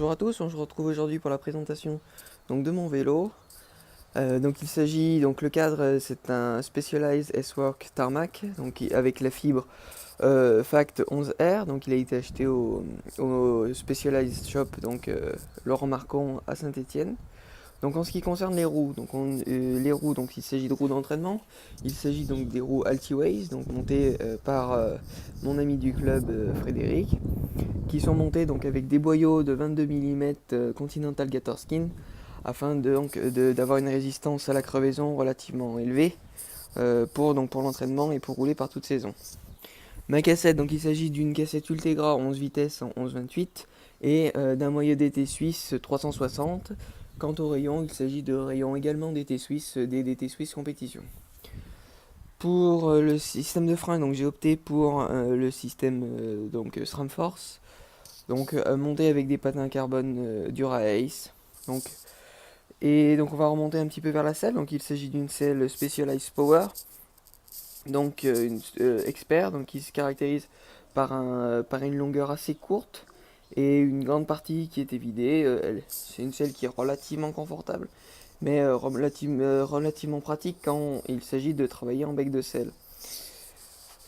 Bonjour à tous, on se retrouve aujourd'hui pour la présentation donc, de mon vélo. Donc il s'agit, donc le cadre c'est un Specialized S-Work Tarmac donc, avec la fibre Fact 11R, donc il a été acheté au Specialized Shop, donc Laurent Marcon à Saint-Étienne. Donc en ce qui concerne les roues, les roues, donc il s'agit de roues d'entraînement. Il s'agit donc des roues Altiways, donc montées par mon ami du club Frédéric, qui sont montées donc avec des boyaux de 22 mm Continental Gatorskin afin d'avoir une résistance à la crevaison relativement élevée pour l'entraînement et pour rouler par toute saison. Ma cassette, donc il s'agit d'une cassette Ultegra 11 vitesses en 11-28 et d'un moyeu DT suisse 360. Quant au rayon, il s'agit de rayons également DT suisse, des DT suisse compétition. Pour le système de frein, donc j'ai opté pour le système SRAM Force, donc monté avec des patins carbone Dura-Ace. Donc on va remonter un petit peu vers la selle. Donc il s'agit d'une selle Specialized Power, donc expert, donc qui se caractérise par une longueur assez courte et une grande partie qui est évidée. C'est une selle qui est relativement confortable, mais relativement pratique quand il s'agit de travailler en bec de selle.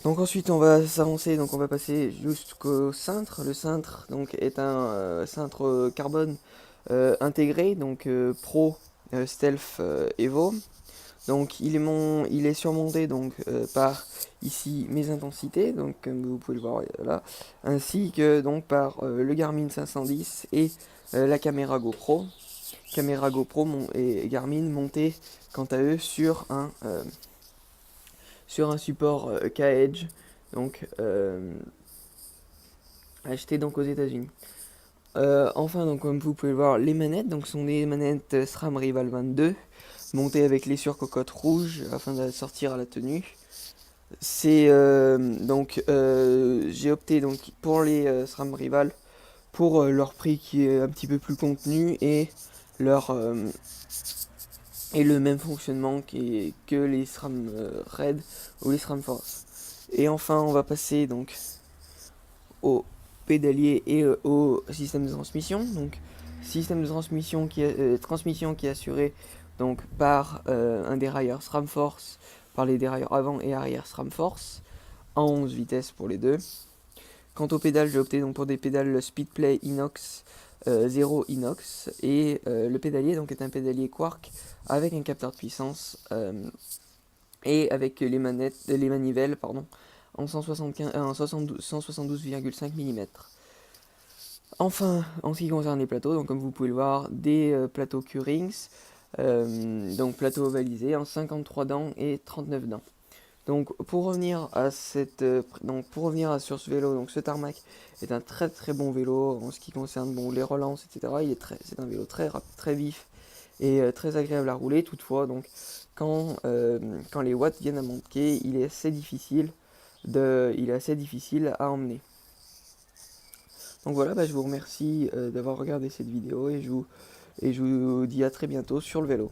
Donc ensuite on va s'avancer, donc on va passer jusqu'au cintre. Le cintre donc est un cintre carbone intégré, donc Pro Stealth Evo. Donc il est surmonté donc par ici mes intensités, donc comme vous pouvez le voir là, ainsi que donc par le Garmin 510 et la caméra GoPro. Caméra GoPro et Garmin montés quant à eux sur un support K-Edge, donc acheté donc aux États-Unis. Enfin, donc comme vous pouvez le voir, les manettes donc sont des manettes SRAM Rival 22 montées avec les surcocottes rouges afin de sortir à la tenue. J'ai opté donc pour les SRAM Rival pour leur prix qui est un petit peu plus contenu et le même fonctionnement que les SRAM Red ou les SRAM Force. Et enfin, on va passer donc au pédalier et au système de transmission. Donc, système de transmission qui est assuré donc par un dérailleur SRAM Force, par les dérailleurs avant et arrière SRAM Force, en 11 vitesses pour les deux. Quant aux pédales, j'ai opté donc pour des pédales Speedplay Inox 0 inox et le pédalier donc est un pédalier Quark avec un capteur de puissance et avec les manivelles en 172,5 mm. Enfin, en ce qui concerne les plateaux, donc comme vous pouvez le voir, des plateaux Q-Rings, donc plateaux ovalisés en 53 dents et 39 dents. Donc pour revenir sur ce vélo, donc ce Tarmac est un très très bon vélo en ce qui concerne les relances, etc. C'est un vélo très rapide, très vif et très agréable à rouler. Toutefois, donc quand les watts viennent à manquer, il est assez difficile à emmener. Donc voilà, je vous remercie d'avoir regardé cette vidéo et je vous dis à très bientôt sur le vélo.